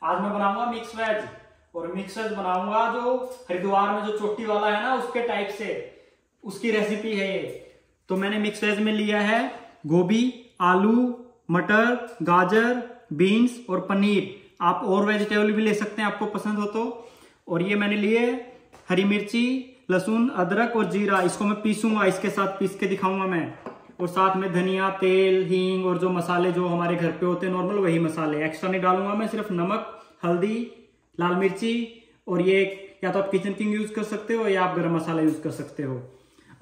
आज मैं बनाऊंगा मिक्स वेज। और मिक्स वेज बनाऊंगा जो हरिद्वार में जो चोटी वाला है ना उसके टाइप से, उसकी रेसिपी है ये। तो मैंने मिक्स वेज में लिया है गोभी, आलू, मटर, गाजर, बीन्स और पनीर। आप और वेजिटेबल भी ले सकते हैं आपको पसंद हो तो। और ये मैंने लिए हरी मिर्ची, लहसुन, अदरक और जीरा। इसको मैं पीसूंगा, इसके साथ पीस के दिखाऊंगा मैं। और साथ में धनिया, तेल, हींग और जो मसाले जो हमारे घर पे होते हैं नॉर्मल, वही मसाले एक्स्ट्रा नहीं डालूंगा मैं। सिर्फ नमक, हल्दी, लाल मिर्ची और ये या तो आप किचन किंग यूज कर सकते हो या आप गरम मसाला यूज कर सकते हो।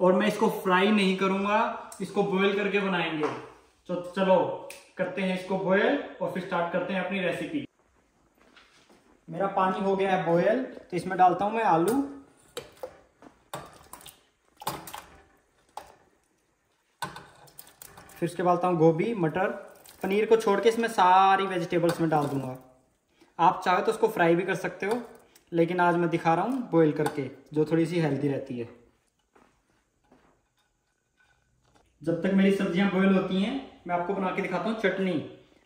और मैं इसको फ्राई नहीं करूंगा, इसको बॉयल करके बनाएंगे। तो चलो करते हैं इसको बॉयल और फिर स्टार्ट करते हैं अपनी रेसिपी। मेरा पानी हो गया है बॉयल, तो इसमें डालता हूं मैं आलू, फिर उसके डालता हूँ गोभी, मटर, पनीर को छोड़ के इसमें सारी वेजिटेबल्स में डाल दूंगा। आप चाहे तो उसको फ्राई भी कर सकते हो, लेकिन आज मैं दिखा रहा हूँ बॉईल करके, जो थोड़ी सी हेल्दी रहती है। जब तक मेरी सब्जियां बॉईल होती हैं मैं आपको बना के दिखाता हूँ चटनी।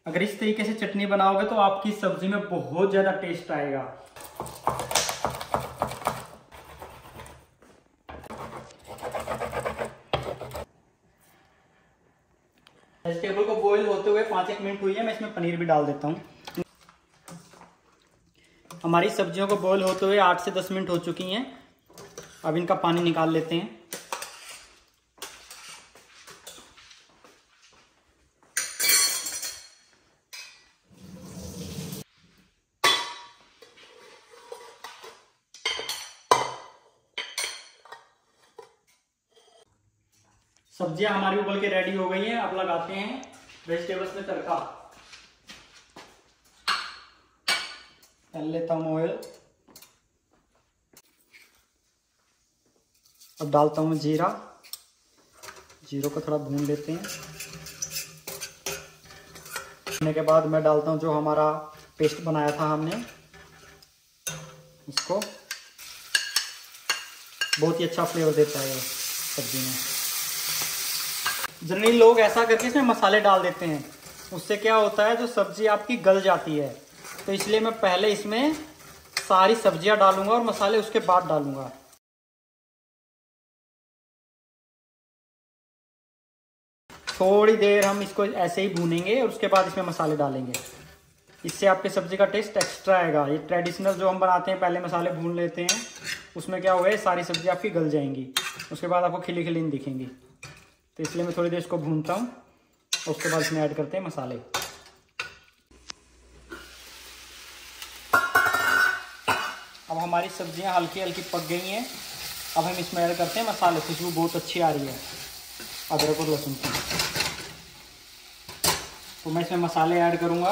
अगर इस तरीके से चटनी बनाओगे तो आपकी सब्जी में बहुत ज्यादा टेस्ट आएगा। वेजिटेबल को बॉईल होते हुए 5-1 मिनट हुई है, मैं इसमें पनीर भी डाल देता हूँ। हमारी सब्जियों को बॉईल होते हुए 8 से 10 मिनट हो चुकी हैं। अब इनका पानी निकाल लेते हैं। सब्जियां हमारी उबल के रेडी हो गई हैं। अब लगाते हैं वेजिटेबल्स में तड़का। डाल लेता हूं ऑयल। अब डालता हूं जीरा। जीरो को थोड़ा भून लेते हैं। भूनने के बाद मैं डालता हूं जो हमारा पेस्ट बनाया था हमने, इसको। बहुत ही अच्छा फ्लेवर देता है सब्जी में। जनरली लोग ऐसा करके इसमें मसाले डाल देते हैं, उससे क्या होता है जो सब्जी आपकी गल जाती है। तो इसलिए मैं पहले इसमें सारी सब्जियां डालूंगा और मसाले उसके बाद डालूंगा। थोड़ी देर हम इसको ऐसे ही भूनेंगे और उसके बाद इसमें मसाले डालेंगे। इससे आपके सब्जी का टेस्ट एक्स्ट्रा आएगा। ये ट्रेडिशनल जो हम बनाते हैं, पहले मसाले भून लेते हैं, उसमें क्या होगा सारी सब्जी आपकी गल जाएंगी, उसके बाद आपको खिली खिली नहीं दिखेंगी। तो इसलिए मैं थोड़ी देर इसको भूनता हूँ और उसके बाद इसमें ऐड करते हैं मसाले। अब हमारी सब्जियां हल्की हल्की पक गई हैं। अब हम इसमें ऐड करते हैं मसाले। खुशबू बहुत अच्छी आ रही है अदरक और लहसुन की। तो मैं इसमें मसाले ऐड करूँगा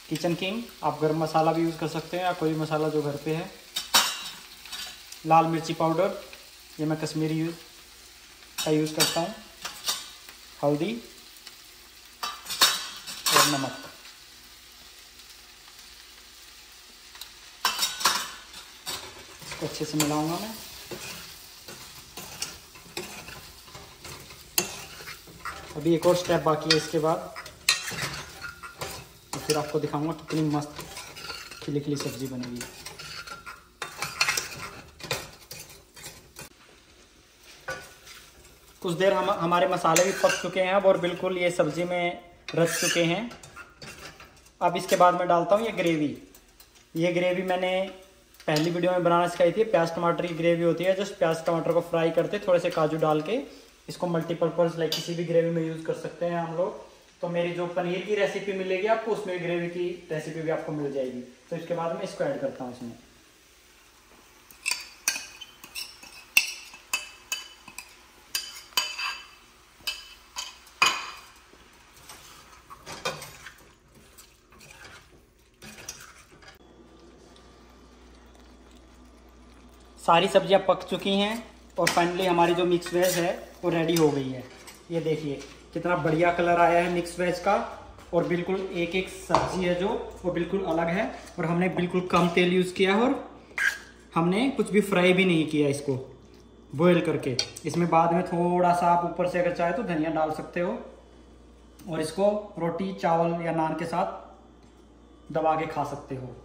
किचन किंग। आप गरम मसाला भी यूज़ कर सकते हैं या कोई मसाला जो घर पे है। लाल मिर्ची पाउडर, ये मैं कश्मीरी का यूज़ करता हूँ। हल्दी और नमक। इसको अच्छे से मिलाऊंगा मैं। अभी एक और स्टेप बाकी है इसके बाद, तो फिर आपको दिखाऊंगा कितनी मस्त खिली खिली सब्जी बनेगी। कुछ देर हमारे मसाले भी पक चुके हैं अब, और बिल्कुल ये सब्जी में रच चुके हैं। अब इसके बाद मैं डालता हूँ ये ग्रेवी। ये ग्रेवी मैंने पहली वीडियो में बनाना सिखाई थी। प्याज टमाटर की ग्रेवी होती है। जस्ट प्याज टमाटर को फ्राई करते, थोड़े से काजू डाल के इसको मल्टीपर्पज़ लाइक किसी भी ग्रेवी में यूज़ कर सकते हैं हम लोग। तो मेरी जो पनीर की रेसिपी मिलेगी आपको, उसमें ग्रेवी की रेसिपी भी आपको मिल जाएगी। तो इसके बाद मैं इसको ऐड करता हूँ इसमें। सारी सब्जियां पक चुकी हैं और फाइनली हमारी जो मिक्स वेज है वो रेडी हो गई है। ये देखिए कितना बढ़िया कलर आया है मिक्स वेज का। और बिल्कुल एक एक सब्जी है जो वो बिल्कुल अलग है। और हमने बिल्कुल कम तेल यूज़ किया है और हमने कुछ भी फ्राई भी नहीं किया इसको बॉयल करके। इसमें बाद में थोड़ा सा आप ऊपर से अगर चाहे तो धनिया डाल सकते हो। और इसको रोटी, चावल या नान के साथ दबा के खा सकते हो।